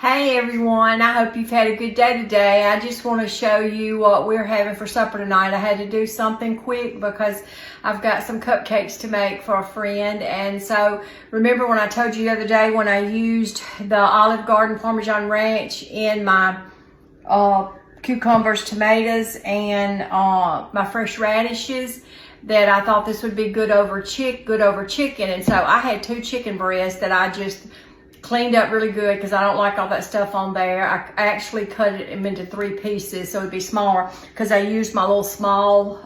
Hey everyone, I hope you've had a good day today. I just want to show you what we're having for supper tonight. I had to do something quick because I've got some cupcakes to make for a friend. And so remember when I told you the other day when I used the Olive Garden Parmesan Ranch in my cucumbers, tomatoes, and my fresh radishes, that I thought this would be good over chicken. And so I had 2 chicken breasts that I just cleaned up really good because I don't like all that stuff on there. I actually cut it into 3 pieces so it'd be smaller because I used my little small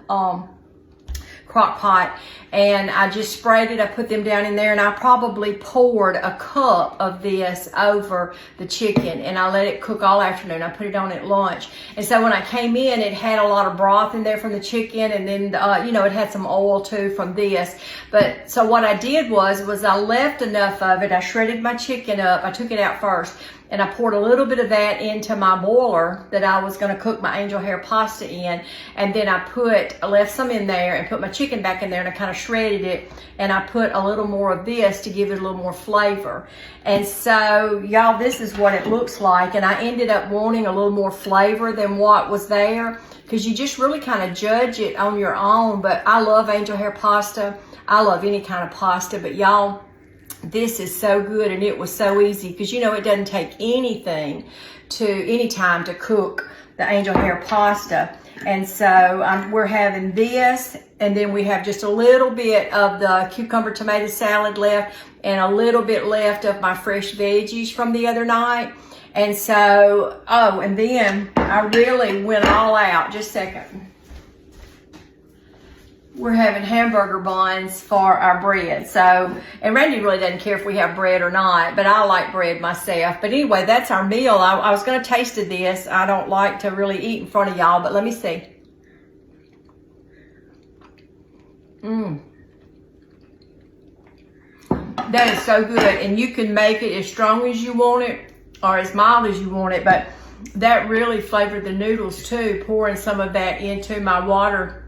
crock pot, and I just sprayed it. I put them down in there, and I probably poured a cup of this over the chicken, and I let it cook all afternoon. I put it on at lunch, and so when I came in, it had a lot of broth in there from the chicken, and then it had some oil too from this. But so what I did was I left enough of it. I shredded my chicken up. I took it out first, and I poured a little bit of that into my boiler that I was going to cook my angel hair pasta in. And then I left some in there and put my chicken back in there, and I kind of shredded it. And I put a little more of this to give it a little more flavor. And so, y'all, this is what it looks like. And I ended up wanting a little more flavor than what was there, because you just really kind of judge it on your own. But I love angel hair pasta. I love any kind of pasta. But y'all, this is so good, and it was so easy because it doesn't take any time to cook the angel hair pasta. And so we're having this, and then we have just a little bit of the cucumber tomato salad left and a little bit left of my fresh veggies from the other night. And so, and then I really went all out. Just a second. We're having hamburger buns for our bread. So, and Randy really doesn't care if we have bread or not, but I like bread myself. But anyway, that's our meal. I was going to taste this. I don't like to really eat in front of y'all, but let me see. That is so good. And you can make it as strong as you want it or as mild as you want it, but that really flavored the noodles too, pouring some of that into my water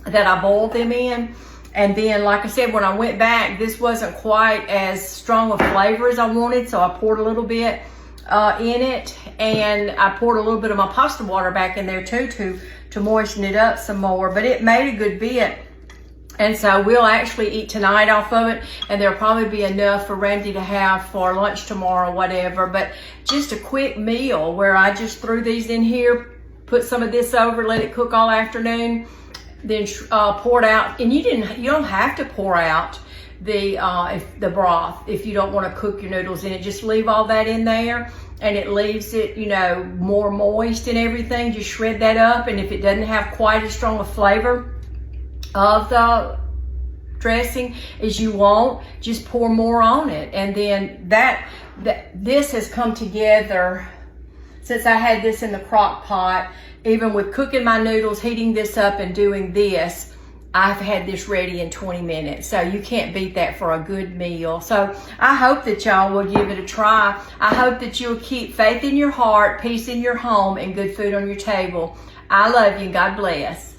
that I boiled them in. And then, like I said, when I went back, this wasn't quite as strong a flavor as I wanted, so I poured a little bit in it, and I poured a little bit of my pasta water back in there too to moisten it up some more. But it made a good bit, and so we'll actually eat tonight off of it, and there'll probably be enough for Randy to have for lunch tomorrow, whatever. But just a quick meal where I just threw these in here, put some of this over, let it cook all afternoon, then pour it out. And you don't have to pour out the broth if you don't want to cook your noodles in it. Just leave all that in there, and it leaves it more moist and everything. Just shred that up, and if it doesn't have quite as strong a flavor of the dressing as you want, just pour more on it. And then this has come together since I had this in the crock pot. Even with cooking my noodles, heating this up, and doing this, I've had this ready in 20 minutes. So you can't beat that for a good meal. So I hope that y'all will give it a try. I hope that you'll keep faith in your heart, peace in your home, and good food on your table. I love you, and God bless.